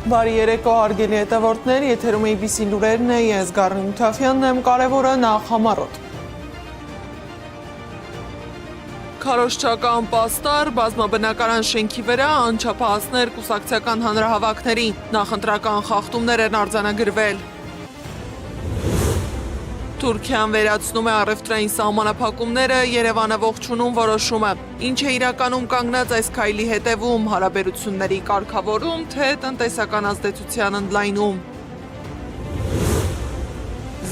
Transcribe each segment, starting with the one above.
Բարի երեկո հարգելի հետևորդներ, եթերում ABC լուրերն է, ես Գառնի Մութաֆյանն եմ, կարևորը նախ համառոտ։ Քարոզչական պաստառ, բազմաբնակարան շենքի վրա անչափահասներ կուսակցական հանրահավաքների, նախընտրական խախտումներ են արձանագրվել։ Թուրքիան վերացնում է առևտրային սահմանափակումները, Երևանը ողջունում որոշումը։ Ինչ է իրականում կանգնած այս քայլի հետևում, հարաբերությունների կարգավորում, թե տնտեսական ազդեցության ընդլայնում։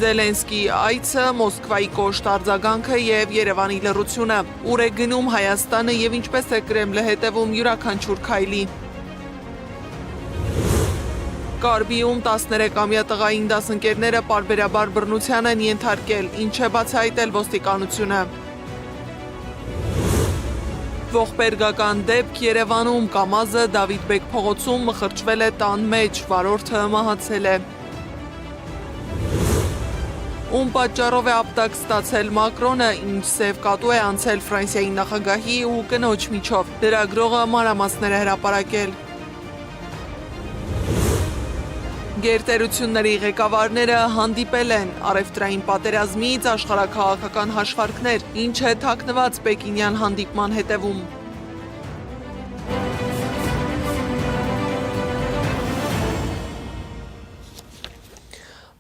Զելենսկի այցը, Մոսկվայի կոշտ արձագանքը եւ Երևանի լռությունը։ Ուր է գնում Հայաստանը եւ ինչպես է Կրեմլը հետևում յուրաքանչյուր քայլի։ Կարբիում 13-ամյա տղային դասընկերները պարբերաբար բռնության են ենթարկել, ինչ է բացահայտել ոստիկանությունը։ Ողբերգական դեպք Երևանում, Կամազը Դավիթ Բեկ փողոցում մխրճվել է տան մեջ, վարորդը մահացել է։ Ում պատճառով է ապտակ ստացել Մակրոնը, ինչ սև կատու է անցել Ֆրանսիայի նախագահի ու կնոջ միջով, լրագրողը մանրամասներ է հրապարակել։ Գերտերությունների ղեկավարները հանդիպել են, առևտրային պատերազմից աշխարհաքաղաքական հաշվարկներ, ինչ է թաքնված պեկինյան հանդիպման հետևում։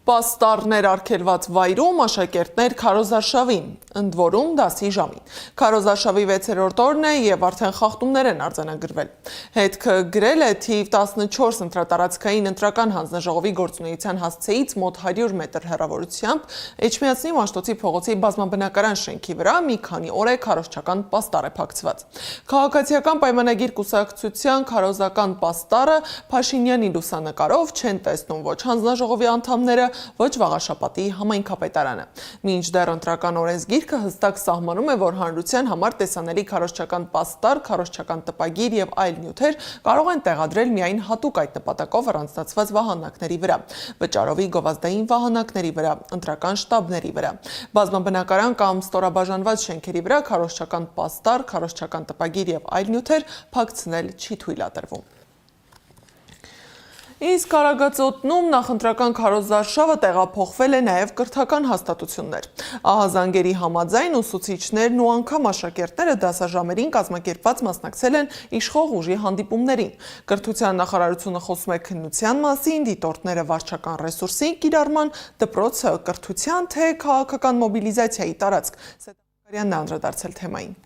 Պաստառներ արգելված վայրում աշակերտներ քարոզարշավին, ընդ որում դասի ժամին։ Քարոզարշավի 6-րդ օրն է եւ արդեն խախտումներ են արձանագրվել։ Հետքը գրել է թիվ 14 ընտրատարածքային ընտրական հանձնաժողովի գործունեության հասցեից մոտ 100 մետր հեռավորությամբ Էջմիածնի Մաշտոցի փողոցի բազմաբնակարան շենքի վրա մի քանի օր է քարոզչական պաստառ է փակցված։ Քաղաքացիական պայմանագիր կուսակցության քարոզական պաստառը Փաշինյանի լուսանկարով չեն տեսնում ոչ հանձնաժողովի անդամները, ոչ Վաղաշապատի համայնքապետարանը։ Մինչդեռ ընտրական օրենսգիրքը հստակ սահմանում է, որ հանրության համար տեսանելի քարոզչական պաստառ, քարոզչական տպագիր եւ այլ նյութեր կարող են տեղադրել միայն հատուկ այդ նպատակով առանձնացված վահանակների վրա, վճարովի գովազդային վահանակների վրա, ընտրական շտաբների վրա։ Բազմաբնակարան կամ ստորաբաժանված շենքերի վրա քարոզչական պաստառ, քարոզչական տպագիր եւ այլ նյութեր փակցնել չի թույլատրվում։ Իսկ Արագածոտնում նախընտրական քարոզարշավը տեղափոխվել է նաև կրթական հաստատություններ։ Ահազանգերի համաձայն ուսուցիչներն ու անգամ աշակերտները դասաժամերին կազմակերպված մասնակցել են իշխող ուժի հանդիպումներին։ Կրթության նախարարությունը խոսում է քննության մասին, դիտորդները վարչական ռեսուրսի կիրառման, դպրոցը կրթության, թե քաղաքական մոբիլիզացիայի տարածք։ Սետավարյանն է անդրադարձել թեմային։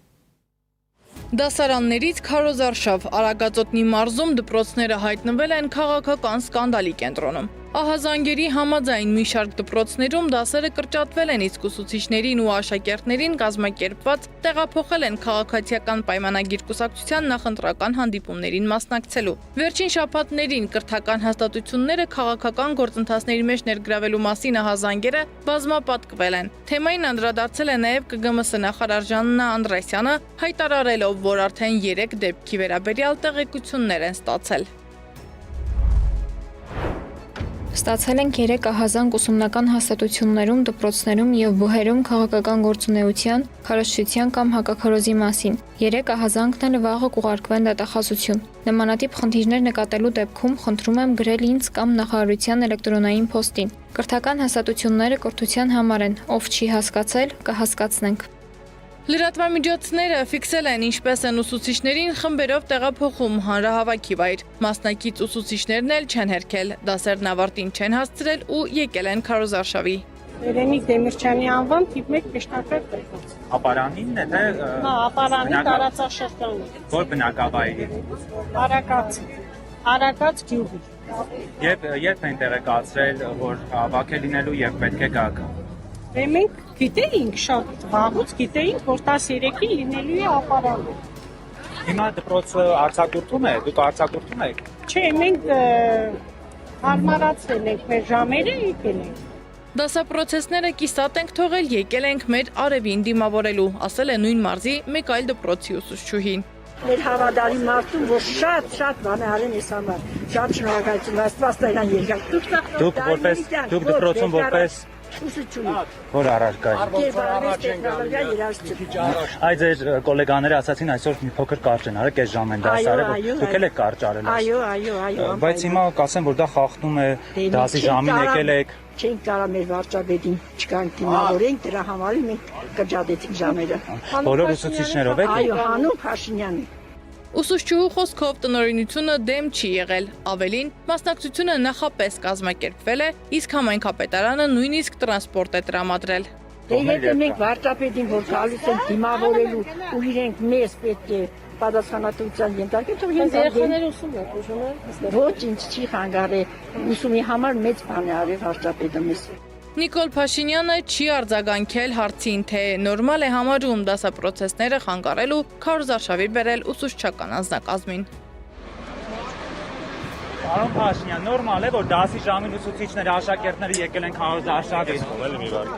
Դասարաններից քարոզարշավ Արագածոտնի մարզում դպրոցները հայտնվել են քաղաքական սկանդալի կենտրոնում։ Ահազանգերի համաձայն մի շարք դպրոցներում դասերը կրճատվել են, իսկ ուսուցիչներին ու աշակերտներին կազմակերպված տեղափոխել են քաղաքացիական պայմանագիր կուսակցության նախընտրական հանդիպումներին մասնակցելու։ Վերջին շաբաթներին կրթական հաստատությունները քաղաքական գործընթացների մեջ ներգրավելու մասին ահազանգերը բազմապատկվել են։ Թեմային անդրադարձել է նաև ԿԳՄՍ նախարար Ժաննա Անդրեսյանը, հայտարարելով, որ արդեն 3 դեպքի վերաբերյալ տեղեկություններ են ստացել։ Ստացել ենք 3 ահազանգ ուսումնական հաստատություններում, դպրոցներում եւ բուհերում քաղաքական գործունեության, քարոզչության կամ հակաքարոզի մասին։ 3 ահազանգն էլ վաղը կուղարկվեն դատախազություն։ Նմանատիպ խնդիրներ նկատելու դեպքում խնդրում եմ գրել ինձ կամ նախարարության էլեկտրոնային փոստին։ Կրթական հաստատությունները կրթության համար են, ով չի հասկացել, կհասկացնենք։ Լրատվամիջոցները ֆիքսել են ինչպես են ուսուցիչներին խմբերով տեղափոխում հանրահավաքի վայր։ Մասնակից ուսուցիչներն էլ չեն հերքել, դասերն ավարտին չեն հասցրել ու եկել են քարոզարշավի։ Երեմիկ Դեմիրճյանի անվան տիպ 1 պաշտպան դեպոց։ Ապարանին է թե Հա, ապարանի տարածաշրջանը։ Որ բնակավայրի։ Արագած գյուղի։ Երբ են տեղեկացրել, որ հավաք է լինելու եւ պետք է գաք։ Մենք գիտեինք շատ վաղուց գիտեինք, որ 13-ին լինելու է ապարանը։ Հիմա դպրոցը արձակուրդում է, դուք արձակուրդում եք։ Չէ, մենք հարմարացրել ենք մեր ժամերը, եկել ենք։ Դասապրոցեսները կիսատ ենք թողել, եկել ենք մեր արևին դիմավորելու, ասել է նույն մարզի մեկ այլ դպրոցի ուսուցչուհին։ Մեր հավատարիմ մարդուն, որ շատ բան արեն ես համար, շատ շնորհակալություն, Աստված նրան երկար։ Դուք դպրոցում որպես Ուսուցչունի։ Որ առարկա է։ Կերպարվեց տեխնոլոգիա երաժշտություն։ Այդ ձեր գոլեգաները ասացին այսօր մի փոքր կարճ են արել, կես ժամ են դասարել, որ դուք էլ եք կարճ արել։ Այո։ Բայց հիմա կասեմ, որ դա խախտում է, դասի ժամին եկել եք։ Չենք կարող մեր վարչապետին չկանք դիմավորենք, դրա համար մենք կրճատեցինք ժամերը։ Բոլոր ուսուցիչներով եք։ Այո, Հանուն Փաշինյանը։ Ուսուցչուհու խոսքով տնօրինությունը դեմ չի եղել, ավելին մասնակցությունը նախապես կազմակերպվել է, իսկ համայնքապետարանը նույնիսկ տրանսպորտ է տրամադրել։ Դե եթե մենք վարչապետին որ գալուց ենք դիմավորելու ու իրենք մեզ պետք է պատասխանատվության ենթարկեն, թող երեխաները ուսում են, ուզում են։ Ոչ, ինձ չի խանգարել, ուսումի համար մեծ բան է արել վարչապետը մեզ։ Նիկոլ Փաշինյանը չի արձագանքել հարցին, թե նորմալ է համարում դասապրոցեսները խանգարել ու քարոզարշավի բերել ուսուցչական անձնակազմին։ Պարոն Փաշինյան, նորմալ է, որ դասի ժամին ուսուցիչները, աշակերտները եկել են քարոզարշավի։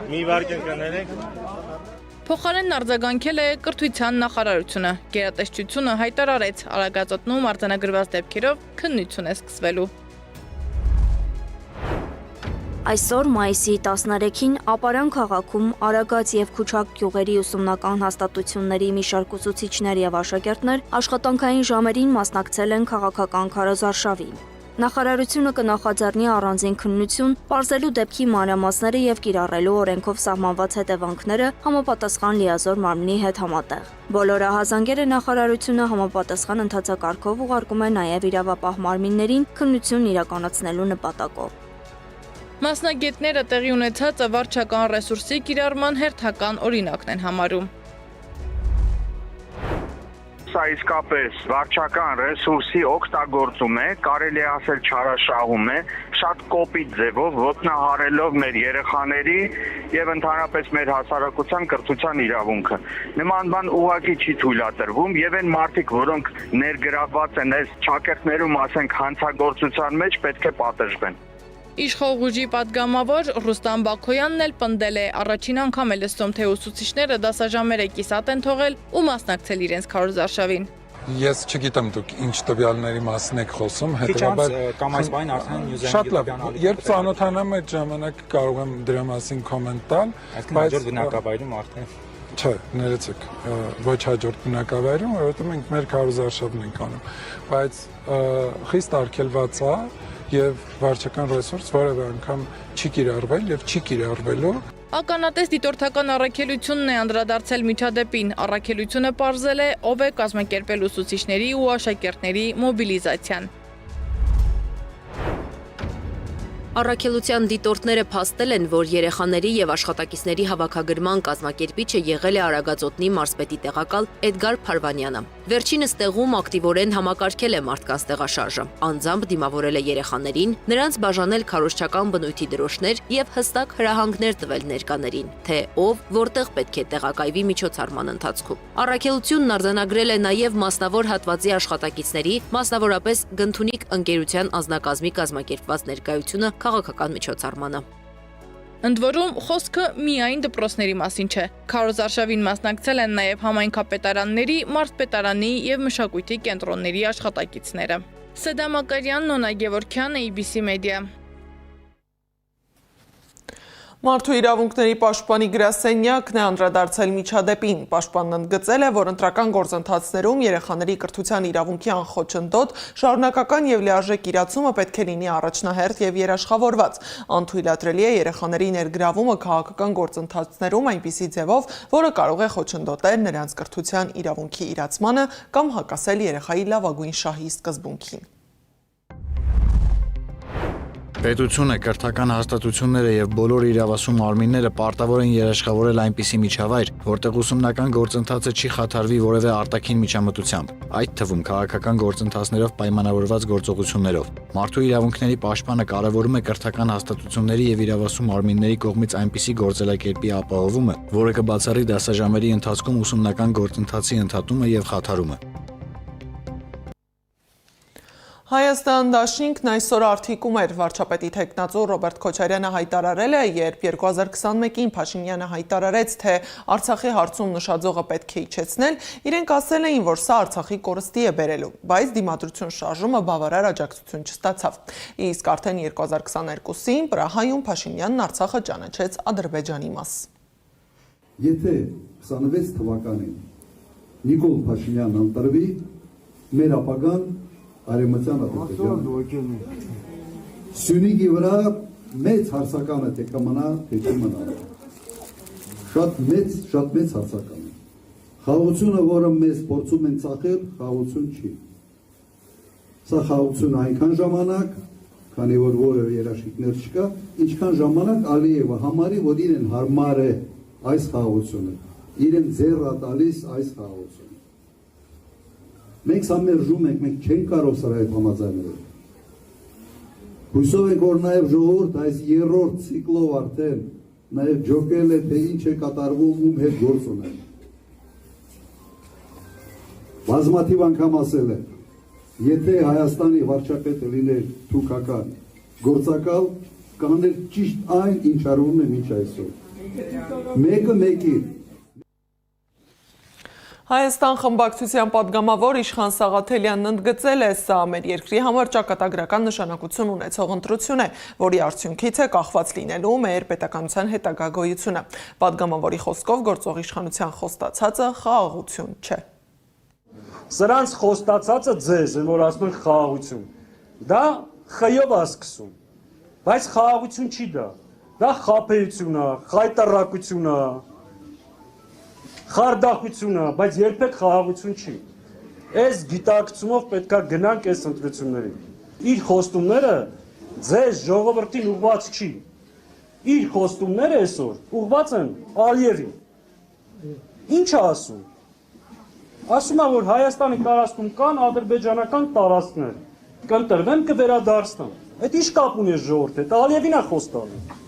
Մի վարք կներեք։ Փոխարենն արձագանքել է կրթության նախարարությունը։ Գերատեսչությունը հայտարարեց Արագածոտնում արձանագրված դեպքերով քննություն է սկսվելու։ Այսօր մայիսի 13-ին Ապարան քաղաքում Արագած եւ Քուչակ գյուղերի ուսումնական հաստատությունների մի շարք ուսուցիչներ եւ աշակերտներ աշխատանքային ժամերին մասնակցել են քաղաքական քարոզարշավի։ Նախարարությունը կնախաձեռնի առանձին քննություն, պարզելու դեպքի մանրամասները եւ կիրառելու օրենքով սահմանված հետևանքները համապատասխան լիազոր մարմնի հետ համատեղ։ Բոլոր ահազանգերը նախարարությունը համապատասխան ընթացակարգով ուղարկում է նաեւ իրավապահ մարմիններին քննություն իրականացնելու նպատակով։ Մասնագետները տեղի ունեցածը վարչական ռեսուրսի կիրառման հերթական օրինակն են համարում։ Սա իսկապես վարչական ռեսուրսի օգտագործում է, կարելի է ասել չարաշահում է, շատ կոպիտ ձևով ոտնահարելով մեր երեխաների եւ ընդհանրապես մեր հասարակության կրթության իրավունքը։ Նման բան ուղղակի չի թույլատրվում եւ այն մարդիկ, որոնք ներգրավված են այս ճակերտներում, ասենք, հանցագործության մեջ, պետք է պատժվեն։ Իշխող ուժի падգամավոր Ռուստամ Բաքոյանն էլ պնդել է, առաջին անգամ է լսում, թե ուսուցիչները դասաժամերը կիսատ են թողել ու մասնակցել իրենց քարոզարշավին։ Ես չգիտեմ դուք ինչ տվյալների մասին եք խոսում, հետևաբար կամ այս բանին արդեն շատ լավ, երբ ծանոթանամ այդ ժամանակ կարող եմ դրա մասին կոմենտ տալ, բայց հաջորդ բնակավայրում արդեն չէ, ներեցեք, ոչ հաջորդ բնակավայրում, որովհետև մենք մեր քարոզարշավն ենք անում, բայց խիստ արգելված է եւ վարչական ռեսուրս որևէ անգամ չի կիրառվել եւ չի կիրառվելու։ Ականատես դիտորդական առաքելությունն է անդրադարձել միջադեպին։ Առաքելությունը պարզել է, ով է կազմակերպել ուսուցիչների ու աշակերտների մոբիլիզացիան։ Առաքելության դիտորդները փաստել են, որ երեխաների եւ աշխատակիցների հավաքագրման կազմակերպիչը եղել է Արագածոտնի մարզպետի տեղակալ Էդգար Փարվանյանը։ Վերջինս տեղում ակտիվորեն համակարգել է մարդկանց տեղաշարժը, անձամբ դիմավորել է երեխաներին, նրանց բաժանել քարոզչական բնույթի դրոշներ եւ հստակ հրահանգներ տվել ներկաներին, թե ով որտեղ պետք է տեղակայվի միջոցառման ընթացքում։ Առաքելությունն արձանագրել է նաեւ մասնավոր հատվածի աշխատակիցների, մասնավորապես Գնթունիք ընկերության անձնակազմի կազմակերպված ներկայությունը քաղաքական միջոցառմանը։ Ընդ որում, խոսքը միայն դպրոցների մասին չէ։ Քարոզարշավին մասնակցել են նաև համայնքապետարանների, մարզպետարանի եւ մշակույթի կենտրոնների աշխատակիցները։ Սեդա Մակարյան, Նոնա Գևորգյան, ABC Media։ Մարդու իրավունքների պաշտպանի գրասենյակն է անդրադարձել միջադեպին։ Պաշտպանն ընդգծել է, որ ընտրական գործընթացներում երեխաների կրթության իրավունքի անխոչնդոտ, շարունակական եւ լիարժեք իրացումը պետք է լինի առաջնահերթ եւ երաշխավորված։ Անթույլատրելի է երեխաների ներգրավումը քաղաքական գործընթացներում այնպիսի ձևով, որը կարող է խոչընդոտել նրանց կրթության իրավունքի իրացմանը կամ հակասել երեխայի լավագույն շահի սկզբունքին։ Պետությունը, կրթական հաստատությունները եւ բոլոր իրավասու մարմինները պարտավոր են երաշխավորել այնպիսի միջավայր, որտեղ ուսումնական գործընթացը չի խաթարվի որևէ արտաքին միջամտությամբ, այդ թվում քաղաքական գործընթացներով պայմանավորված գործողություններով։ Մարդու իրավունքների պաշտպանը կարևորում է կրթական հաստատությունների եւ իրավասու մարմինների կողմից այնպիսի գործելակերպի ապահովումը, որը կբացառի դասաժամերի ընթացքում ուսումնական գործընթացի ընդհատումը եւ խաթարումը։ Հայաստան դաշինքն այսօր արդիկում էր վարչապետի թեկնածու Ռոբերտ Քոչարյանը հայտարարել է, երբ 2021-ին Փաշինյանը հայտարարեց, թե Արցախի հարցում նշաձողը պետք է իջեցնել, իրենք ասել էին, որ սա Արցախի կորստի է բերելու, բայց դիմադրություն շարժումը բավարար աջակցություն չստացավ։ Իսկ արդեն 2022-ին Պրահայում Փաշինյանն Արցախը ճանաչեց Ադրբեջանի մաս։ Եթե 26 թվականին Նիկոլ Փաշինյանն ընտրվի, մեր ապագան Արեմտյան Ադրբեջանը Սյունիքի վրա մեծ հարցականը թե կմնա, թե չմնա։ Շատ մեծ հարցական է։ Խաղաղությունը, որը մեզ փորձում են ծախել, խաղաղություն չի։ Սա խաղաղություն այնքան ժամանակ, քանի որ որևէ երաշխիքներ չկա, ինչքան ժամանակ Ալիևը համարի, որ իրեն հարմար է այս խաղաղությունը, իրեն ձեռ է տալիս այս խաղաղությունը։ Մենք սա մերժում ենք, մենք չենք կարող սրա հետ համաձայնել։ Հույսով ենք, որ նաև ժողովուրդ այս երրորդ ցիկլով արդեն նաև ջոկել է, թե ինչ է կատարվում, ում հետ գործ ունել։ Բազմաթիվ անգամ ասել եմ, եթե Հայաստանի վարչապետը լիներ թուրքական գործակալ, կաներ ճիշտ այն, ինչ արվում է մինչ այսօր։ Մեկը մեկի։ Հայաստան խմբակցության падգամավոր Իշխան Սաղաթելյանն ընդգծել է, սա մեր երկրի համար ճակատագրական նշանակություն ունեցող ընտրություն է, որի արդյունքից է կախված լինելու մեր պետականության հետագա գոյությունը։ Падգամավորի խոսքով գործող իշխանության խոստացածը խաղաղություն չէ։ Սրանց խոստացածը ձեզ են, որ ասում են խաղաղություն։ Դա խյով է սկսում, բայց խաղաղություն չի դա։ Դա խաբեություն է, խայտարակություն է, խարդախությունը, բայց երբեք խաղաղություն չի։ Այս գիտակցումով պետք է գնանք այս ընտրություններին։ Իր խոստումները ձեզ ժողովրդին ուղղված չի։ Իր խոստումները այսօր ուղղված են Ալիևին։ Ինչ է ասում։ Ասում է, որ Հայաստանի տարածքում կան ադրբեջանական տարածքներ, կընտրվեն, կվերադարձնեն։ Այդ ինչ կապ ունի ժողովրդի հետ, Ալիևին է խոստանում։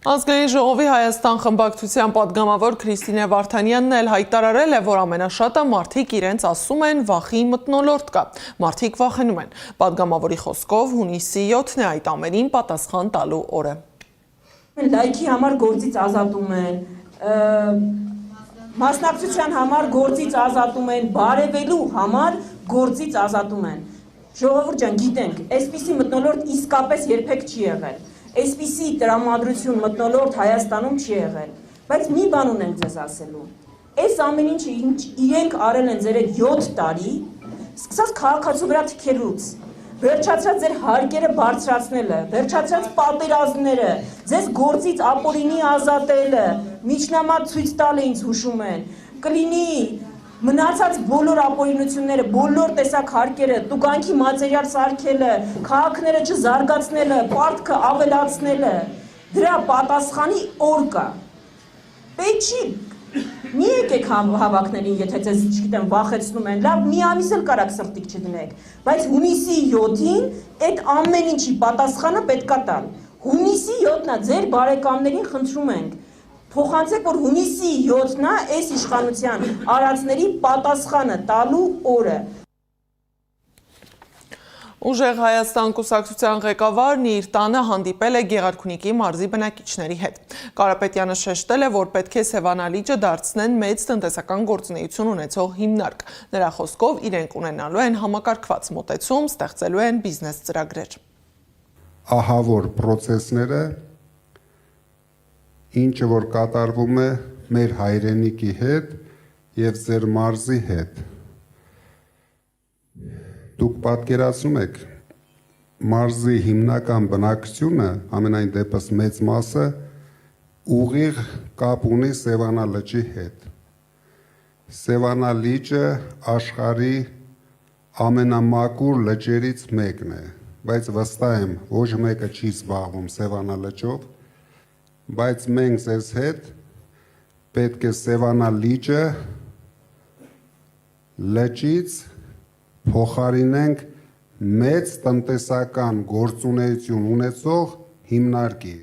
Ազգային ժողովի Հայաստան խմբակցության падգամավոր Քրիստինե Վարդանյանն էլ հայտարարել է, որ ամենաշատը մարդիկ իրենց ասում են վախի մթնոլորտ կա, մարդիկ վախենում են։ Падգամավորի խոսքով հունիսի 7-ն է այդ ամենին պատասխան տալու օրը։ Լայքի համար գործից ազատում են, մասնակցության համար գործից ազատում են, բարևելու համար գործից ազատում են։ Ժողովուրդ ջան, գիտենք, այսպիսի մթնոլորտ իսկապես երբեք չի եղել։ Այսպիսի տրամադրություն մթնոլորտ Հայաստանում չի եղել, բայց մի բան ունենք ձեզ ասելու։ Այս ամեն ինչը իրենք արել են ձեր 7 տարի, սկսած քաղաքացու վրա թքելուց, վերջացրած ձեր հարկերը բարձրացնելը, վերջացրած պատերազմները, ձեզ գործից ապօրինի ազատելը, միջնամատ ցույց տալը ինձ հուշում են, կլինի մնացած բոլոր ապօրինությունները, բոլոր տեսակ հարկերը, տուգանքի մատերիալ սարքելը, քաղաքները չզարգացնելը, պարտքը ավելացնելը, դրա պատասխանի օր կա։ Պետք չի, մի եկեք հավաքներին, եթե ձեզ, չգիտեմ, վախեցնում են, լավ, մի ամիս էլ կարաք սրտիկ չդնեք, բայց հունիսի 7-ին այդ ամեն ինչի պատասխանը պետք է տալ։ Հունիսի 7-ն է, ձեր բարեկամներին խնդրում ենք, փոխանցեք, որ հունիսի 7-ն է այս իշխանության արածների պատասխանը տալու օրը։ Ուժեղ Հայաստան կուսակցության ղեկավարն իր տանը հանդիպել է Գեղարքունիքի մարզի բնակիչների հետ։ Կարապետյանը շեշտել է, որ պետք է Սևանա լիճը դարձնեն մեծ տնտեսական գործունեություն ունեցող հիմնարկ։ Նրա խոսքով իրենք ունենալու են համակարգված մոտեցում, ստեղծելու են բիզնես ծրագրեր։ Ահա որ պրոցեսները ինչը որ կատարվում է մեր հայրենիքի հետ եւ ձեր մարզի հետ։ Դուք պատկերացնում եք մարզի հիմնական բնակչությունը, ամենայն դեպս մեծ մասը ուղիղ կապ ունի Սևանա լճի հետ։ Սևանա լիճը աշխարհի ամենամաքուր լճերից մեկն է, բայց վստահ եմ ոչ մեկը չի զբաղվում Սևանա լճով, բայց մենք ձեզ հետ պետք է Սևանա լիճը լճից փոխարինենք մեծ տնտեսական գործունեություն ունեցող հիմնարկի։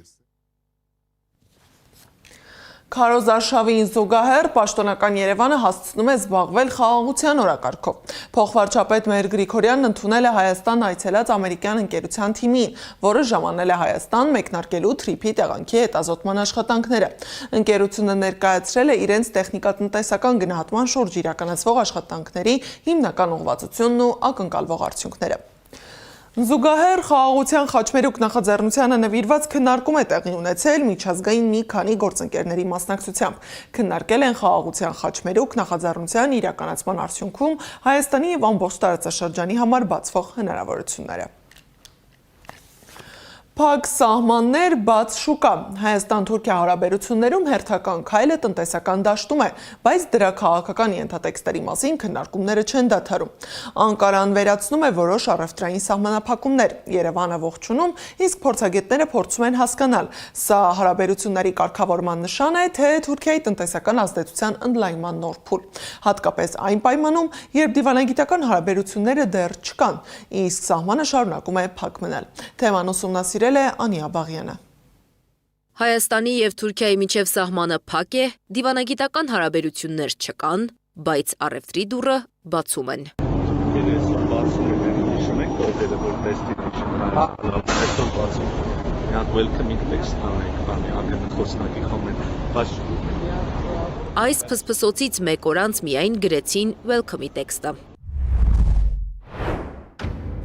Քարոզարշավին զուգահեռ պաշտոնական Երևանը հասցնում է զբաղվել խաղաղության օրակարգով։ Փոխվարչապետ Մհեր Գրիգորյանն ընդունել է Հայաստան այցելած ամերիկյան ընկերության թիմին, որը ժամանել է Հայաստան մեկնարկելու թրիփի տեղանքի հետազոտման աշխատանքները։ Ընկերությունը ներկայացրել է իրենց տեխնիկատնտեսական գնահատման շուրջ իրականացվող աշխատանքների հիմնական ուղղվածությունն ու ակնկալվող արդյունքները։ Զուգահեռ խաղաղության խաչմերուկ նախաձեռնությանը նվիրված քննարկում է տեղի ունեցել միջազգային մի քանի գործընկերների մասնակցությամբ։ Քննարկել են խաղաղության խաչմերուկ նախաձեռնության իրականացման արդյունքում Հայաստանի եւ ամբողջ տարածաշրջանի համար բացվող հնարավորությունները։ Փակ սահմաններ, բաց շուկա։ Հայաստան-Թուրքիա հարաբերություններում հերթական քայլը տնտեսական դաշտում է, բայց դրա քաղաքական ենթատեքստերի մասին քննարկումները չեն դադարում։ Անկարան վերացնում է որոշ առևտրային սահմանափակումներ, Երևանը ողջունում, իսկ փորձագետները փորձում են հասկանալ։ Սա հարաբերությունների կարգավորման նշան է, թե Թուրքիայի տնտեսական ազդեցության ընդլայնման նոր փուլ։ Հատկապես այն պայմանում, երբ դիվանագիտական հարաբերությունները դեռ չկան, իսկ սահմանը շարունակում է փակ մնալ։ Թեման ուսումնասիրել Անիա Բաղյանը։ Հայաստանի եւ Թուրքիայի միջև սահմանը փակ է, դիվանագիտական հարաբերություններ չկան, բայց առևտրի դուռը բացում են։ Այս փսփսոցից մեկ օր անց միայն գրեցին welcome-ի տեքստը։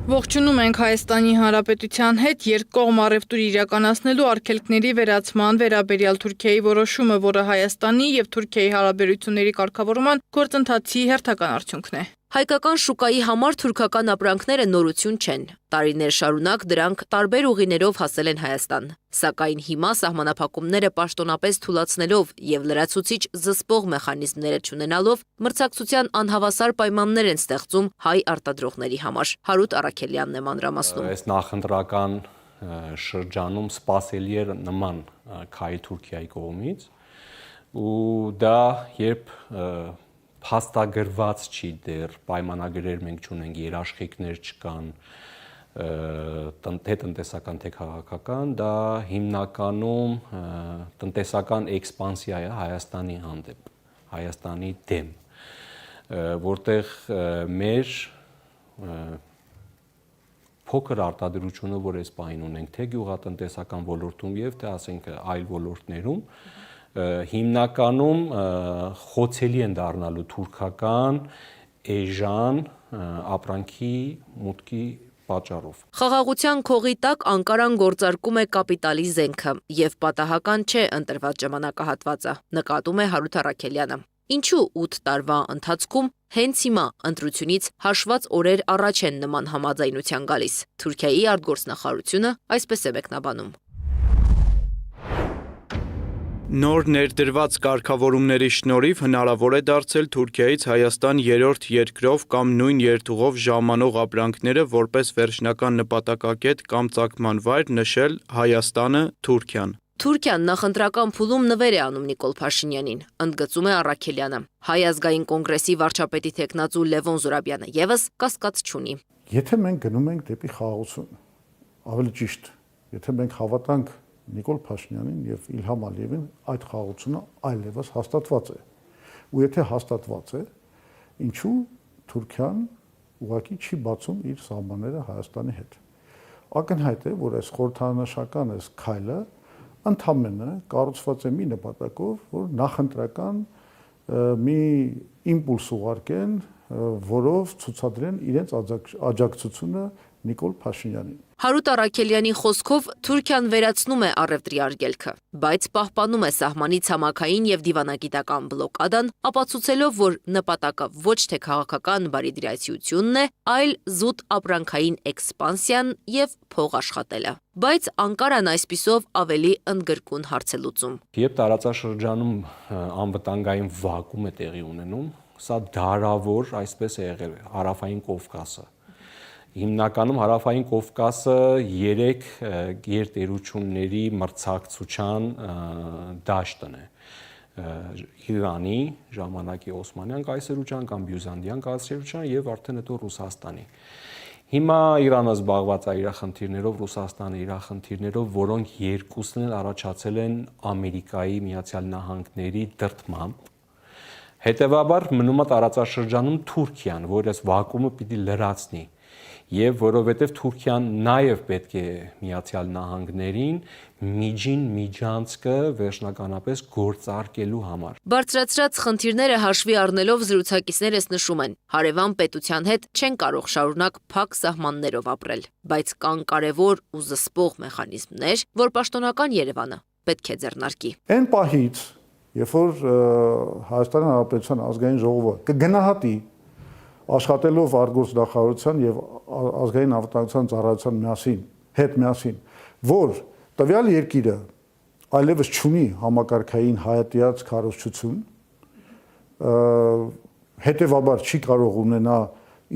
Ողջունում ենք Հայաստանի Հանրապետության հետ երկկողմ առևտուր իրականացնելու արգելքների վերացման վերաբերյալ Թուրքիայի որոշումը, որը Հայաստանի եւ Թուրքիայի հարաբերությունների կարգավորման գործընթացի հերթական արդյունքն է։ Հայկական շուկայի համար թուրքական ապրանքները նորություն չեն։ Տարիներ շարունակ դրանք տարբեր ուղիներով հասել են Հայաստան։ Սակայն հիմա սահմանափակումները պաշտոնապես թուլացնելով եւ լրացուցիչ զսպող մեխանիզմները չունենալով մրցակցության անհավասար պայմաններ են ստեղծում հայ արտադրողների համար։ Հարութ Առաքելյանն է մանրամասնում։ Այս նախընտրական շրջանում սպասելի էր նման քայլ Թուրքիայի կողմից ու դա երբ փաստագրված չի դեռ պայմանագրեր մենք չունենք, երաշխիքներ չկան, թե տնտեսական, թե քաղաքական, դա հիմնականում տնտեսական էքսպանսիա է Հայաստանի հանդեպ, Հայաստանի դեմ, որտեղ մեր փոքր արտադրությունը, որ այս պահին ունենք, թե գյուղատնտեսական ոլորտում եւ թե ասենք այլ ոլորտներում, հիմնականում խոցելի են դառնալու թուրքական էժան ապրանքի մուտքի պատճառով։ Խաղաղության քողի տակ Անկարան գործարկում է կապիտալի զենքը եւ պատահական չէ ընտրված ժամանակահատվածը, նկատում է Հարութ Առաքելյանը։ Ինչու 8 տարվա ընթացքում հենց հիմա ընտրությունից հաշված օրեր առաջ են նման համաձայնության գալիս։ Թուրքիայի արտգործնախարարությունը այսպես է մեկնաբանում։ Նոր ներդրված կարգավորումների շնորհիվ հնարավոր է դարձել Թուրքիայից Հայաստան երրորդ երկրով կամ նույն երթուղով ժամանող ապրանքները որպես վերջնական նպատակակետ կամ ծագման վայր նշել Հայաստանը, Թուրքիան։ Թուրքիան նախընտրական փուլում նվեր է անում Նիկոլ Փաշինյանին, ընդգծում է Առաքելյանը։ Հայ ազգային կոնգրեսի վարչապետի թեկնածու Լևոն Զուրաբյանը եւս կասկած չունի։ Եթե մենք գնում ենք դեպի խաղաղություն, ավելի ճիշտ, եթե մենք հավատանք Նիկոլ Փաշինյանին եւ Իլհամ Ալիևին, այդ խաղաղությունը այլևս հաստատված է։ Ու եթե հաստատված է, ինչու Թուրքիան ուղղակի չի բացում իր սահմանները Հայաստանի հետ։ Ակնհայտ է, որ այս խորհրդանշական այս քայլը ընդհանրապես կառուցված է մի նպատակով, որ նախընտրական մի իմպուլս ուղարկեն, որով ցուցադրեն իրենց աջակցությունը Նիկոլ Փաշինյանին։ Հարութ Առաքելյանի խոսքով Թուրքիան վերացնում է առևտրի արգելքը, բայց պահպանում է սահմանի ցամաքային եւ դիվանագիտական բլոկադան, ապացուցելով, որ նպատակը ոչ թե քաղաքական բարիդրացիությունն է, այլ զուտ ապրանքային էքսպանսիան եւ փող աշխատելը։ Բայց Անկարան այսպիսով ավելի ընդգրկուն հարց է լուծում։ Երբ տարածաշրջանում անվտանգային վակուում է տեղի ունենում, սա դարավոր այսպես է եղել Հարավային Կովկասը։ Հիմնականում Հարավային Կովկասը 3 գերտերությունների մրցակցության դաշտն է։ Իրանի, ժամանակի Օսմանյան կայսրության կամ Բյուզանդյան կայսրության եւ արդեն հետո Ռուսաստանի։ Հիմա Իրանը զբաղված է իր խնդիրներով, Ռուսաստանը իր խնդիրներով, որոնք երկուսն էլ առաջացել են Ամերիկայի Միացյալ Նահանգների դրդմամբ։ Հետևաբար մնում է տարածաշրջանում Թուրքիան, որ այս վակուումը պիտի լրացնի։ Եվ որովհետև Թուրքիան նաև պետք է Միացյալ Նահանգներին միջին միջանցքը վերջնականապես գործարկելու համար։ Բարձրացրած խնդիրները հաշվի առնելով զրուցակիցներս նշում են, հարևան պետության հետ չեն կարող շարունակ փակ սահմաններով ապրել, բայց կան կարևոր ու զսպող մեխանիզմներ, որ պաշտոնական Երևանը պետք է ձեռնարկի։ Այն պահից, երբ որ Հայաստանի Հանրապետության ազգային ժողովը կգնահատի աշխատելով արտգործնախարարության եւ ազգային անվտանգության ծառայության միասին, որ տվյալ երկիրը այլևս չունի համակարգային հայատյաց քարոզչություն, հետեւաբար չի կարող ունենա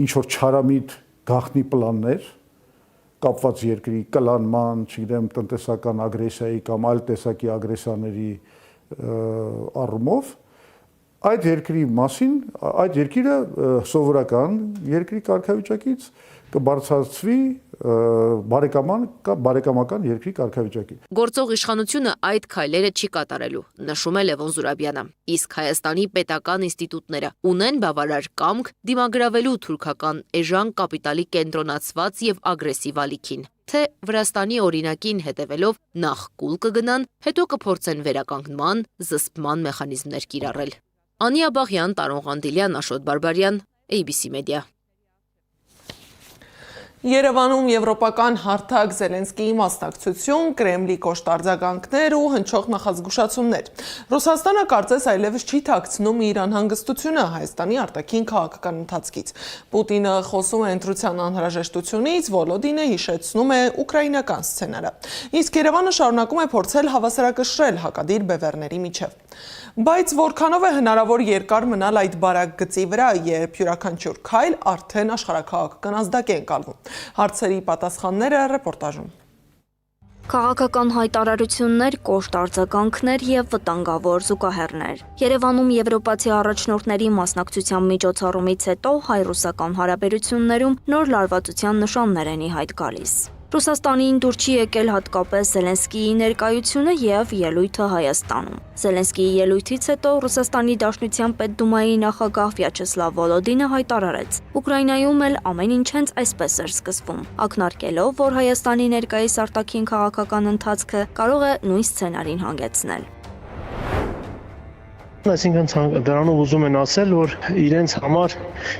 ինչ որ չարամիտ գաղտնի պլաններ կապված երկրի կլանման, չգիտեմ, տնտեսական ագրեսիայի կամ այլ տեսակի ագրեսիաների առումով այդ երկրի մասին, այդ երկիրը սովորական երկրի կարգավիճակից կբարձրացվի բարեկամական երկրի կարգավիճակի։ Գործող իշխանությունը այդ քայլերը չի կատարելու, նշում է Լևոն Զուրաբյանը։ Իսկ Հայաստանի պետական ինստիտուտները ունեն բավարար կամք դիմագրավելու թուրքական էժան կապիտալի կենտրոնացված եւ ագրեսիվ ալիքին, թե Վրաստանի օրինակին հետևելով նախ կուլ կգնան, հետո կփորձեն վերականգնման, զսպման մեխանիզմներ կիրառել։ Անի Աբաղյան, Տարոն Ղանդիլյան, Աշոտ Բարբարյան, ABC Media։ Երևանում եվրոպական հարթակ Զելենսկիի մասնակցություն, Կրեմլի կոշտ արձագանքներ ու հնչող նախազգուշացումներ։ Ռուսաստանը կարծես այլևս չի թաքցնում իր անհանգստությունը Հայաստանի արտաքին քաղաքական ընթացքից։ Պուտինը խոսում է ընտրության անհրաժեշտությունից, Վոլոդինը հիշեցնում է ուկրաինական սցենարը։ Իսկ Երևանը շարունակում է փորձել հավասարակշռել հակադիր բևեռների միջև։ Բայց որքանով է հնարավոր երկար մնալ այդ բարակ գծի վրա, երբ յուրաքանչյուր քայլ արդեն աշխարհաքաղաքական ազդակ է ընկալվում։ Հարցերի պատասխանները ռեպորտաժում։ Քաղաքական հայտարարություններ, կոշտ արձագանքներ եւ վտանգավոր զուգահեռներ։ Երևանում եվրոպացի առաջնորդների մասնակցության միջոցառումից հետո հայ-ռուսական հարաբերություններում նոր լարվածության նշաններ են ի հայտ գալիս։ Ռուսաստանին դուր չի եկել հատկապես Զելենսկիի ներկայությունը եւ ելույթը Հայաստանում։ Զելենսկիի ելույթից հետո Ռուսաստանի Դաշնության Պետդումայի նախագահ Վյաչեսլավ Վոլոդինը հայտարարեց. Ուկրաինայում էլ ամեն ինչ հենց այսպես էր սկսվում, ակնարկելով, որ Հայաստանի ներկայիս արտաքին քաղաքական ընթացքը կարող է նույն սցենարին հանգեցնել։ Այսինքն դրանով ուզում են ասել, որ իրենց համար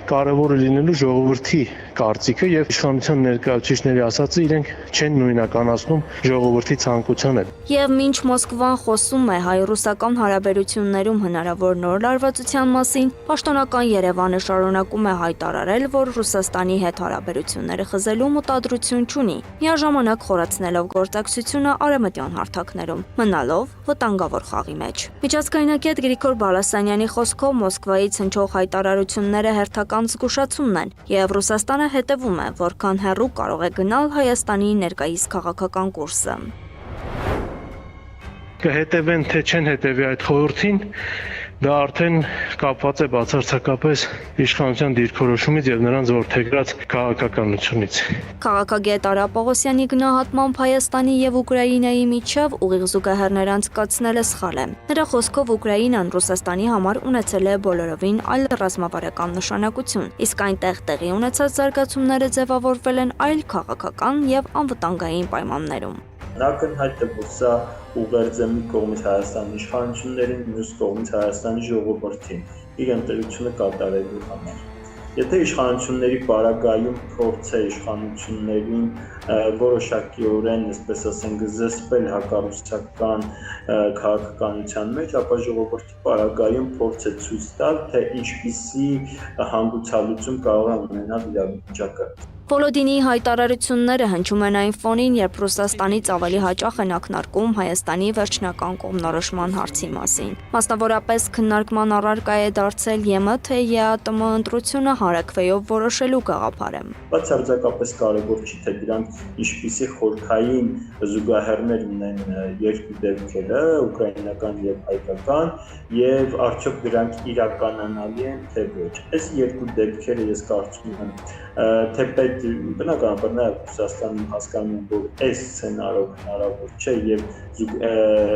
կարևոր է լինելու ժողովրդի կարծիքը եւ իշխանության ներկայացուցիչների ասածը իրենք չեն նույնականացնում ժողովրդի ցանկությանը։ Եվ մինչ Մոսկվան խոսում է հայ-ռուսական հարաբերություններում հնարավոր նոր լարվածության մասին, պաշտոնական Երևանը շարունակում է հայտարարել, որ Ռուսաստանի հետ հարաբերությունները խզելու մտադրություն չունի, միաժամանակ խորացնելով գործակցությունը արևմտյան հարթակներում, մնալով վտանգավոր խաղի մեջ։ Միջազգայնագետ Գրիգոր Բալասանյանի խոսքով Մոսկվայից հնչող հայտարարությունները հերթական զգուշացումն են, եւ Ռուսաստանը հետևում է, որքան հեռու կարող է գնալ Հայաստանի ներկայիս քաղաքական կուրսը։ Կհետևեն, թե չեն հետևի այդ խորհրդին, դա արդեն կապված է բացարձակապես իշխանության դիրքորոշումից եւ նրանց որդեգրած քաղաքականությունից։ Քաղաքագետ Արա Պողոսյանի գնահատմամբ Հայաստանի եւ Ուկրաինայի միջև ուղիղ զուգահեռներ անցկացնելը սխալ է։ Նրա խոսքով Ուկրաինան Ռուսաստանի համար ունեցել է բոլորովին այլ ռազմավարական նշանակություն, իսկ այնտեղ տեղի ունեցած զարգացումները ձևավորվել են այլ քաղաքական եւ անվտանգային պայմաններում։ Ակնհայտ է, որ սա ուղերձ է մի կողմից Հայաստանի իշխանություններին, մյուս կողմից Հայաստանի ժողովրդին իր ընտրությունը կատարելու համար։ Եթե իշխանությունների պարագայում փորձ է իշխանություններին որոշակիորեն, այսպես ասենք, զսպել հակառուսական քաղաքականության մեջ, ապա ժողովրդի պարագայում փորձ է ցույց տալ, թե ինչպիսի հանգուցալուծում կարող է ունենալ իրավիճակը։ Վոլոդինի հայտարարությունները հնչում են այն ֆոնին, երբ Ռուսաստանից ավելի հաճախ են ակնարկում Հայաստանի վերջնական կողմնորոշման հարցի մասին։ Մասնավորապես քննարկման առարկա է դարձել ԵՄ թե ԵԱՏՄ ընտրությունը հարակվեով որոշելու գաղափարը։ Բացարձակապես կարևոր չի, թե դրանք ինչպիսի խորքային զուգահեռներ ունեն երկու դեպքերը, ուկրաինական եւ հայկական, եւ արդյոք դրանք իրականանալի են թե ոչ։ Այս երկու դեպքերը ես կարծում եմ, թե պետք Այդ բնականաբար նաև Ռուսաստանում հասկանում են, որ այս սցենարով հնարավոր չէ եւ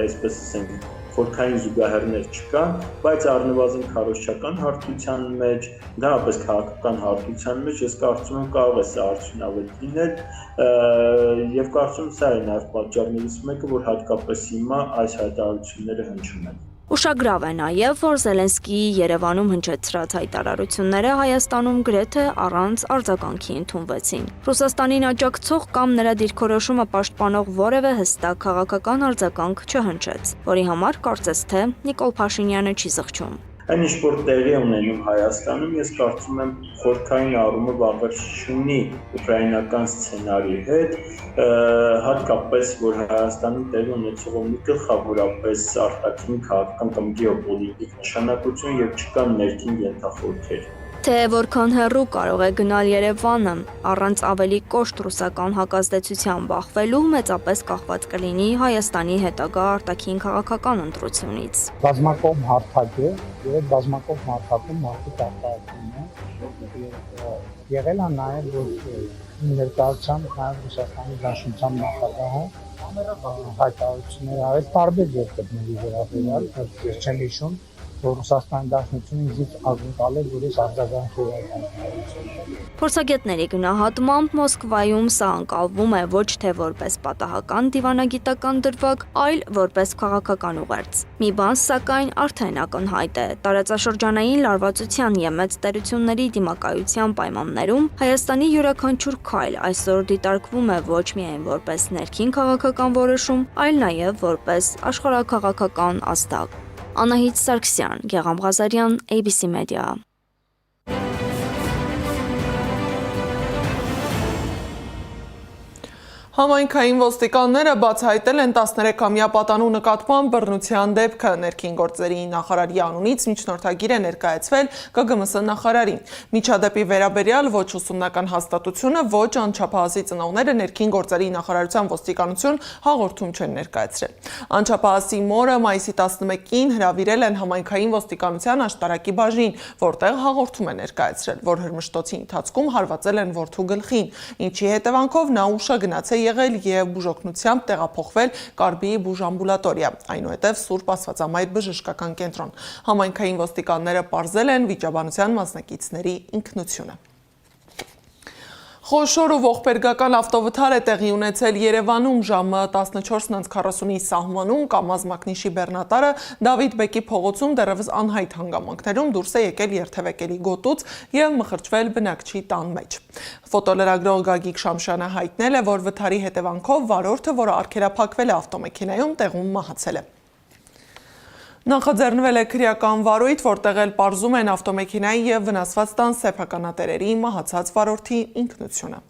այսպես ասենք խորքային զուգահեռներ չկան, բայց առնվազն քարոզչական հարթության մեջ, դրանպես քաղաքական հարթության մեջ ես կարծում եմ կարող է սա արդյունավետ լինել եւ կարծում սա է նաեւ պատճառներից մեկը, որ հատկապես հիմա այս հայտարարությունները հնչում են։ Ուշագրավ է նաև, որ Զելենսկիի Երևանում հնչեցրած հայտարարությունները Հայաստանում գրեթե առանց արձագանքի ընդունվեցին։ Ռուսաստանին աջակցող կամ նրա դիրքորոշումը պաշտպանող որևէ հստակ քաղաքական արձագանք չհնչեց, որի համար կարծես թե Նիկոլ Փաշինյանը չի զղջում։ Այնինչ որ տեղի ունենում Հայաստանում, ես կարծում եմ խորքային առումով աղերս չունի ուկրաինական սցենարի հետ, հատկապես որ Հայաստանում տեղի ունեցող մի գլխավորապես արտաքին քաղաքական կամ գեոպոլիտիկ նշանակություն եւ չկան ներքին ենթախորհուրդներ։ Թե որքան հեռու կարող է գնալ Երևանը, առանց ավելի կոշտ ռուսական հակազդեցության բախվելու մեծապես կախված կլինի Հայաստանի հետագա արտաքին քաղաքական ընտրությունից։ Բազմակողմ հարթակ է, եւ այդ բազմակողմ հարթակում մարդիկ արտահայտվում են։ Եղել է նաեւ որ ներկայացան նաեւ Ռուսաստանի Դաշնության նախագահը հայտարարություններ արել տարբեր երկրների վերաբերյալ, ես չեմ հիշում, որ Ռուսաստանի Դաշնությունը ինձ ակնկալ է, որ ես արձագանքի հայտարարություն։ Փորձագետների գնահատմամբ Մոսկվայում սա անցալվում է ոչ թե որպես պատահական դիվանագիտական դրվագ, այլ որպես քաղաքական ուղերձ։ Մի բան սակայն արդեն ակնհայտ է. տարածաշրջանային լարվածության եւ մեծ տերությունների դիմակայության պայմաններում Հայաստանի յուրաքանչյուր քայլ այսօր դիտարկվում է ոչ միայն որպես ներքին քաղաքական որոշում, այլ նաեւ որպես աշխարհաքաղաքական ազդակ։ Անահիտ Սարգսյան, Գեղամ Ղազարյան, ABC Media։ Համայնքային ոստիկանները բացահայտել են 13-ամյա պատանու նկատմամբ բռնության դեպքը։ Ներքին գործերի նախարարի անունից միջնորդագիր է ներկայացվել ԿԳՄՍ նախարարին։ Միջադեպի վերաբերյալ ոչ ուսումնական հաստատությունը, ոչ անչափահասի ծնողները ներքին գործերի նախարարության ոստիկանություն հաղորդում չեն ներկայացրել։ Անչափահասի մորը մայիսի 11-ին հրավիրել են համայնքային ոստիկանության աշտարակի բաժին, որտեղ հաղորդում է ներկայացրել, որ հրմշտոցի ընթացքում հարվածել են որդու գլխին, ինչի հետևանքով նա ուշը գնացել եղել եւ բուժօգնությամբ տեղափոխվել Կարբիի բուժամբուլատորիա, այնուհետև Սուրբ Աստվածամայր բժշկական կենտրոն։ Համայնքային ոստիկանները պարզել են վիճաբանության մասնակիցների ինքնությունը։ Խոշոր ու ողբերգական ավտովթար է տեղի ունեցել Երևանում ժամը 14:40-ի սահմանում կամազ մակնիշի բեռնատարը Դավիթ Բեկի փողոցում դեռևս անհայտ հանգամանքներում դուրս է եկել երթևեկելի գոտուց եւ մխրճվել բնակչի տան մեջ։ Ֆոտոլրագրող Գագիկ Շամշյանը հայտնել է, որ վթարի հետևանքով վարորդը, որը արգելափակվել է ավտոմեքենայում, տեղում մահացել է։ Նախաձեռնվել է քրեական վարույթ, որտեղ էլ պարզում են ավտոմեքենայի եւ վնասված տան սեփականատերերի մահացած վարորդի ինքնությունը։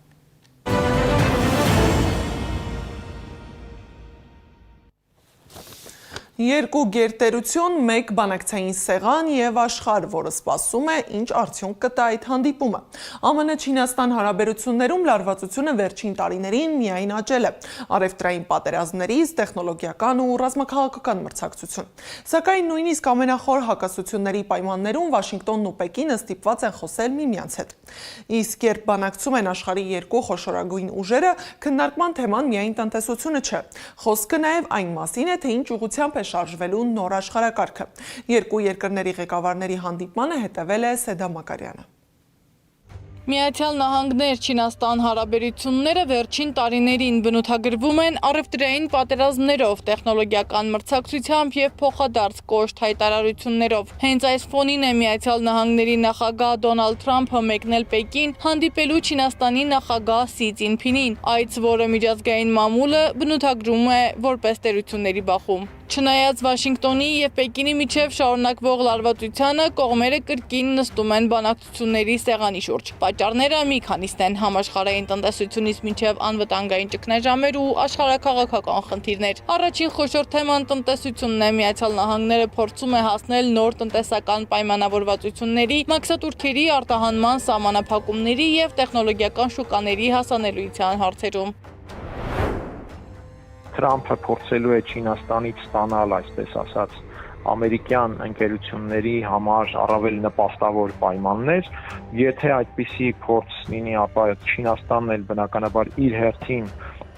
Երկու գերտերություն, մեկ բանակցային սեղան եւ աշխարհ, որը սպասում է, ինչ արդյունք կտա այդ հանդիպումը։ ԱՄՆ-Չինաստան հարաբերություններում լարվածությունը վերջին տարիներին միայն աճել է, առևտրային պատերազմներից տեխնոլոգիական ու ռազմաքաղաքական մրցակցություն։ Սակայն նույնիսկ ամենախոր հակասությունների պայմաններում Վաշինգտոնն ու Պեկինը ստիպված են խոսել միմյանց հետ։ Իսկ երբ բանակցում են աշխարհի երկու խոշորագույն ուժերը, քննարկման թեման միայն տնտեսությունը չէ։ Խոսքը նաեւ այն մասին է, թե ինչ ուղղությամբ շարժվելու նոր աշխարհակարգը։ Երկու երկրների ղեկավարների հանդիպմանը հետևել է Սեդա Մակարյանը։ Միացյալ Նահանգներ Չինաստան հարաբերությունները վերջին տարիներին բնութագրվում են առևտրային պատերազմներով, տեխնոլոգիական մրցակցությամբ եւ փոխադարձ կոշտ հայտարարություններով։ Հենց այս ֆոնին է Միացյալ Նահանգների նախագահ Դոնալդ Թրամփը մեկնել Պեկին հանդիպելու Չինաստանի նախագահ Սի Ցզինփինին, այց որը միջազգային մամուլը բնութագրում է որպես տերությունների բախում։ Չնայած Վաշինգտոնի եւ Պեկինի միջև շարունակվող լարվածությանը, կողմերը կրկին նստում են բանակցությունների սեղանի շուրջ։ Պատճառները մի քանիստ են՝ համաշխարհային տնտեսությունից մինչև անվտանգային ճգնաժամեր ու աշխարհաքաղաքական խնդիրներ։ Առաջին խոշոր թեման տնտեսությունն է։ Միացյալ Նահանգները փորձում է հասնել նոր տնտեսական պայմանավորվածությունների, մաքսատուրքերի արտահանման սահմանափակումների եւ տեխնոլոգիական շուկաների հասանելիության հարցերում։ Թրամփը փորձելու է Չինաստանից ստանալ, այսպես ասած, ամերիկյան ընկերությունների համար առավել նպաստավոր պայմաններ, եթե այդպիսի փորձ լինի, ապա Չինաստանն էլ բնականաբար իր հերթին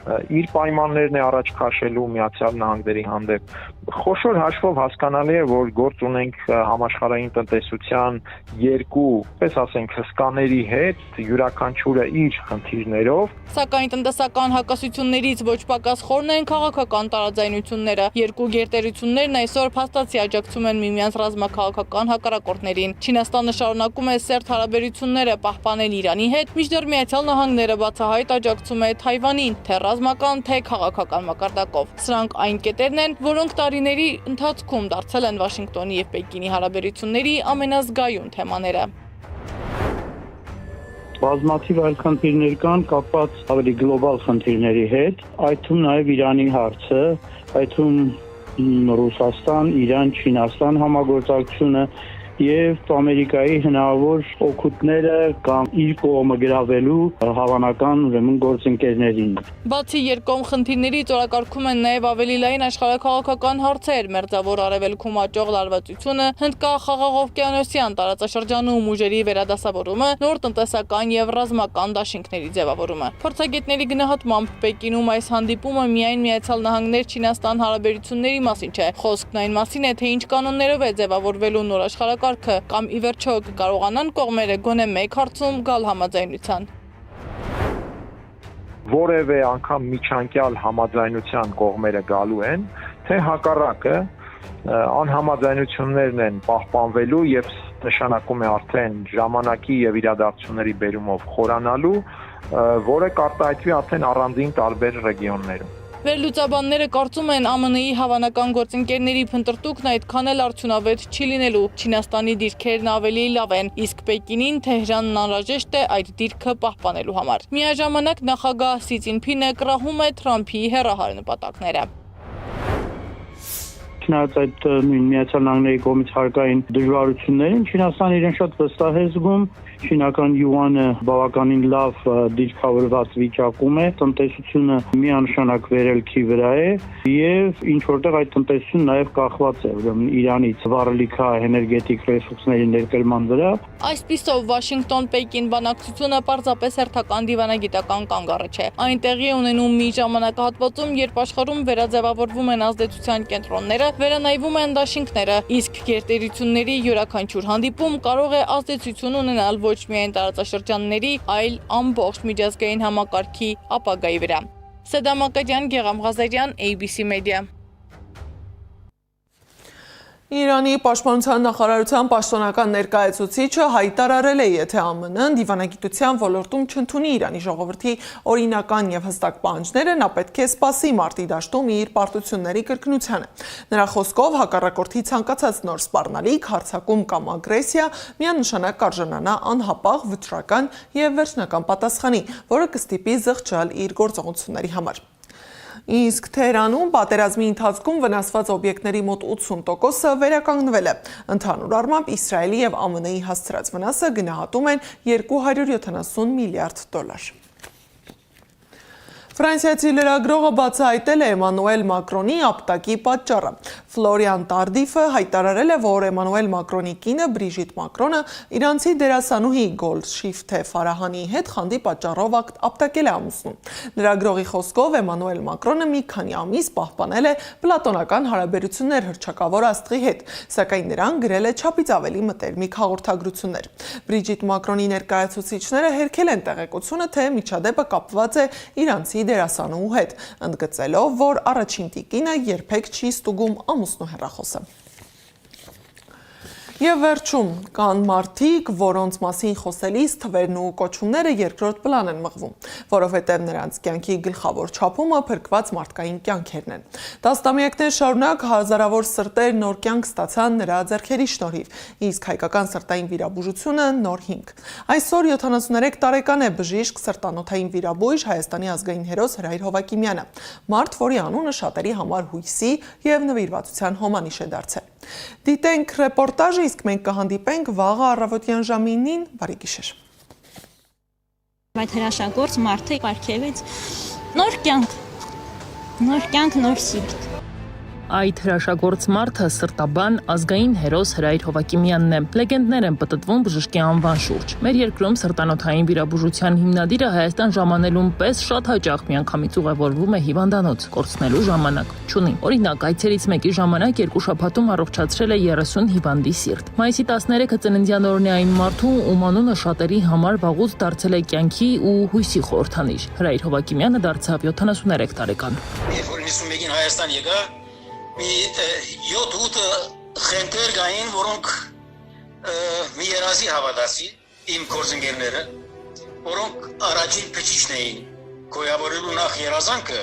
իր պայմաններն է առաջ քաշելու Միացյալ Նահանգների հանդեպ։ Խոշոր հաշվով հասկանալի է, որ գործ ունենք համաշխարհային տնտեսության երկու, պես ասենք, հսկաների հետ, յուրաքանչյուրը իր խնդիրներով։ Սակայն տնտեսական հակասություններից ոչ պակաս խորն են քաղաքական տարաձայնությունները։ Երկու գերտերություններն այսօր փաստացի աջակցում են միմյանց ռազմաքաղաքական հակառակորդներին։ Չինաստանը շարունակում է սերտ հարաբերությունները պահպանել Իրանի հետ, մինչդեռ Միացյալ Նահանգները բացահայտ աջակցում է Թայվանին, թե ռազմական, թե քաղաքական մակարդակով։ Սրանք այն կետերն են, որոնք տարիների ընթացքում դարձել են Վաշինգտոնի եւ Պեկինի հարաբերությունների ամենազգայուն թեմաները։ Բազմաթիվ այլ խնդիրներ կան կապված ավելի գլոբալ խնդիրների հետ, այդ թվում նաև Իրանի հարցը, այդ թվում Ռուսաստան, Իրան, Չինաստան համագործակցությունը եւ Ամերիկայի հնարավոր օգուտները կամ իր կողմը գրավելու հավանական ուրեմն գործընկերներին։ Բացի երկկողմ խնդիրներից օրակարգում են նաև ավելի լայն աշխարհաքաղաքական հարցեր, մերձավոր արևելքում աճող լարվածությունը, Հնդկա-Խաղաղօվկիանոսյան տարածաշրջանում ուժերի վերադասավորումը, նոր տնտեսական եւ ռազմական դաշինքների ձևավորումը։ Փորձագետների գնահատմամբ Պեկինում այս հանդիպումը միայն Միացյալ Նահանգներ-Չինաստան հարաբերությունների մասին չէ, խոսքն այն մասին է, թե ինչ կանոններով է ձևավորվելու նոր աշխարհակարգը, կամ ի վերջո կկարողանան կողմերը գոնե մեկ հարցում գալ համաձայնության։ Որևէ անգամ միջանկյալ համաձայնության կողմերը գալու են, թե հակառակը անհամաձայնություններն են պահպանվելու եւ նշանակում է արդեն ժամանակի եւ իրադարձությունների բերումով խորանալու, որը կարտահայտվի արդեն առանձին տարբեր ռեգիոններում։ Վերլուծաբանները կարծում են ԱՄՆ-ի հավանական գործընկերների փնտրտուքն այդքան էլ արդյունավետ չի լինելու։ Չինաստանի դիրքերն ավելի լավ են, իսկ Պեկինին Թեհրանն անհրաժեշտ է այդ դիրքը պահպանելու համար։ Միաժամանակ նախագահ Սի Ցին-Փինը կռահում է Թրամփի հեռահար նպատակները։ Չնայած այդ նույն Միացյալ Նահանգների կողմից հարկային դժվարություններին, Չինաստանը իրեն շատ վստահ է զգում, չինական յուանը բավականին լավ դիրքավորված վիճակում է, տնտեսությունը միանշանակ վերելքի վրա է եւ ինչ որտեղ այդ տնտեսությունը նաեւ կախված է ուրեմն Իրանից վառելիքա էներգետիկ ռեսուրսների ներկրման վրա։ Այսպիսով Վաշինգտոն-Պեկին բանակցությունը պարզապես հերթական դիվանագիտական կանգառը չէ։ Այն տեղի ունենում մի ժամանակահատվածում, երբ աշխարհում վերաձևավորվում են ազդեցության կենտրոնները, վերանայվում են դաշինքները, իսկ գերտերությունների յուրաքանչյուր հանդիպում կարող է ազդեցություն ունենալ ոչ միայն տարածաշրջանների, այլ ամբողջ միջազգային համակարգի ապագայի վրա։ Սեդամ Ակադյան, Գեղամ Ղազարյան, ABC Media։ Իրանի պաշտպանության նախարարության պաշտոնական ներկայացուցիչը հայտարարել է, եթե ԱՄՆ-ն դիվանագիտության ոլորտում չընդունի Իրանի ժողովրդի օրինական եւ հստակ պահանջները, նա պետք է սպասի մարտի դաշտում իր պարտությունների կրկնությանը։ Նրա խոսքով հակառակորդի ցանկացած նոր սպառնալիք, հարձակում կամ ագրեսիա միանշանակ կարժանանա անհապաղ, վճռական եւ վերջնական պատասխանի, որը կստիպի զղջալ իր գործողությունների համար։ Իսկ Թեհրանում պատերազմի ընթացքում վնասված օբյեկտների մոտ 80%-ը վերականգնվել է։ Ընդհանուր առմամբ Իսրայելի եւ ԱՄՆ-ի հասցրած վնասը գնահատում են $270 միլիարդ։ Ֆրանսիացի լրագրողը բացահայտել է Էմանուել Մակրոնի ապտակի պատճառը։ Ֆլորիան Տարդիֆը հայտարարել է, որ Էմանուել Մակրոնի կինը Բրիժիտ Մակրոնը իրանցի դերասանուհի Գոլշիֆթե Ֆարահանի հետ խանդի պատճառով ապտակել է ամուսնուն։ Լրագրողի խոսքով Էմանուել Մակրոնը մի քանի ամիս պահպանել է պլատոնական հարաբերություններ հռչակավոր աստղի հետ, սակայն նրան գրել է չափից ավելի մտերմիկ հաղորդագրություններ։ Բրիժիտ Մակրոնի ներկայացուցիչները հերքել են տեղեկությունը, թե միջադեպը կապված է իրանցի դերասանուհու հետ, ընդգծելով, որ առաջին տիկինը երբեք չի ստուգում ամուսնու հեռախոսը։ Եվ վերջում կան մարդիկ, որոնց մասին խոսելիս թվերն ու կոչումները երկրորդ պլան են մղվում, որովհետև նրանց կյանքի գլխավոր չափումը փրկված մարդկային կյանքերն են։ Տասնամյակներ շարունակ հազարավոր սրտեր նոր կյանք ստացան նրա ձեռքերի շնորհիվ, իսկ հայկական սրտային վիրաբուժությունը նոր հիմք։ Այսօր 73 տարեկան է բժիշկ սրտանոթային վիրաբույժ Հայաստանի ազգային հերոս Հրայր Հովակիմյանը, մարդ, որի անունը շատերի համար հույսի եւ նվիրվածության հոմանիշ է դարձել։ Դիտենք ռեպորտաժը, իսկ մենք կհանդիպենք վաղը առավոտյան ժամի 9-ին, բարի գիշեր։ Այդ հրաշագործ մարդը պարգևեց նոր կյանք, նոր սիրտ։ Այդ հրաշագործ մարդը սրտաբան ազգային հերոս Հրայր Հովակիմյանն է։ Լեգենդներ են պտտվում բժշկի անվան շուրջ։ Մեր երկրում սրտանոթային վիրաբուժության հիմնադիրը Հայաստան ժամանելուն պես շատ հաճախ միանգամից ուղևորվում է հիվանդանոց, կորցնելու ժամանակ չունի։ Օրինակ, այցերից մեկի ժամանակ 2 շաբաթում առողջացրել է 30 հիվանդի սիրտ։ Մայիսի 13-ը ծննդյան օրն է այն մարդու, ում անունը շատերի համար վաղուց դարձել է կյանքի ու հույսի խորհրդանիշ։ Հրայր Հովակիմյանը դարձավ 73 տարեկան։ Երբ որ 91-ին Հայաստան եկա, մի 7-8 խենթեր կային, որոնք մի երազի հավատացի, իմ գործընկերները, որոնք առաջին փչիչն էին գոյավորելու նախ երազանքը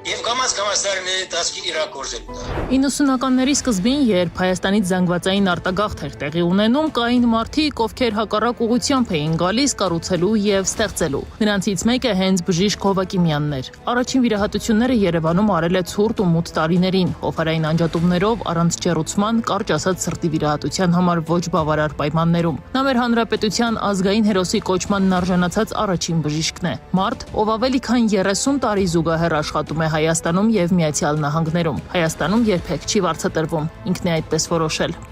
եւ կամաց դարների տասկի իրագործելու։ 90-ականների սկզբին, երբ Հայաստանից զանգվածային արտագաղթ էր տեղի ունենում, կային մարդիկ, ովքեր հակառակ ուղղությամբ էին գալիս կառուցելու եւ ստեղծելու։ Նրանցից մեկը հենց բժիշկ Հովակիմյանն էր։ Առաջին վիրահատությունները Երևանում արել է ցուրտ ու մութ տարիներին, հովարային անջատումներով, առանց ջեռուցման, կարճ ասած սրտի վիրահատության համար ոչ բավարար պայմաններում։ Նա մեր հանրապետության ազգային հերոսի կոչմանն արժանացած առաջին բժիշկն է։ Մարդ, ով ավելի քան 30 տարի զուգահեռ աշխատում է Հայաստանում եւ Միացյալ Նահանգներում։ Հայաստանում երբեք չի վարձատրվում, ինքն է այդպես որոշել։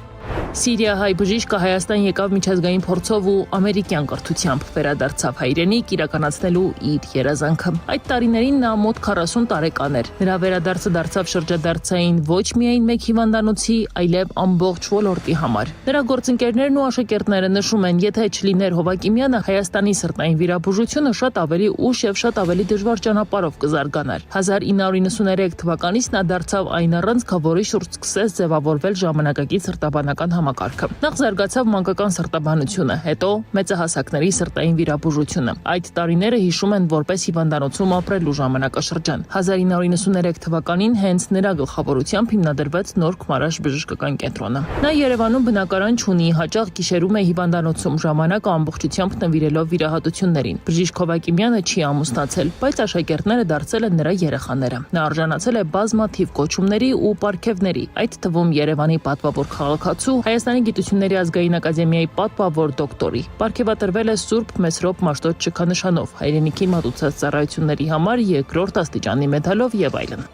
Սիրիահայ բժիշկը Հայաստան եկավ միջազգային փորձով ու ամերիկյան կրթությամբ, վերադարձավ հայրենիք իրականացնելու իր երազանքը։ Այդ տարիներին նա մոտ 40 տարեկան էր։ Նրա վերադարձը դարձավ շրջադարձային ոչ միայն մեկ հիվանդանոցի, այլև ամբողջ ոլորտի համար։ Նրա գործընկերներն ու աշակերտները նշում են, եթե չլիներ Հովակիմյանը, Հայաստանի սրտային վիրաբուժությունը շատ ավելի ուշ եւ շատ ավելի դժվար ճանապարհով կզարգանար։ 1993 թվականից նա դարձավ այն առանցքը, որի շուրջ սկսեց ձևավորվել ժամանակակից սրտաբանական համակարգը։ Նախ զարգացավ մանկական սրտաբանությունը, հետո մեծահասակների սրտային վիրաբուժությունը։ Այդ տարիները հիշում են որպես հիվանդանոցում ապրելու ժամանակաշրջան։ 1993 թվականին հենց նրա գլխավորությամբ հիմնադրվեց նոր Քմարաշ բժշկական կենտրոնը։ Նա Երևանում բնակարան չունի, հաճախ գիշերում է հիվանդանոցում, ժամանակը ամբողջությամբ նվիրելով վիրահատություններին։ Բժիշկ Հովակիմյանը չի ամուսնացել, բայց աշակերտները դարձել են նրա երեխաները։ Նա արժանացել է բազմաթիվ կոչումների ու պարգևների, այդ թվում Երևանի պատվավոր քաղաքացու, Հայաստանի գիտությունների ազգային ակադեմիայի պատվավոր դոկտորի։ Պարգևատրվել է Սուրբ Մեսրոպ Մաշտոց շքանշանով, հայրենիքին մատուցած ծառայությունների համար 2-րդ աստիճանի մեդալով եւ այլն։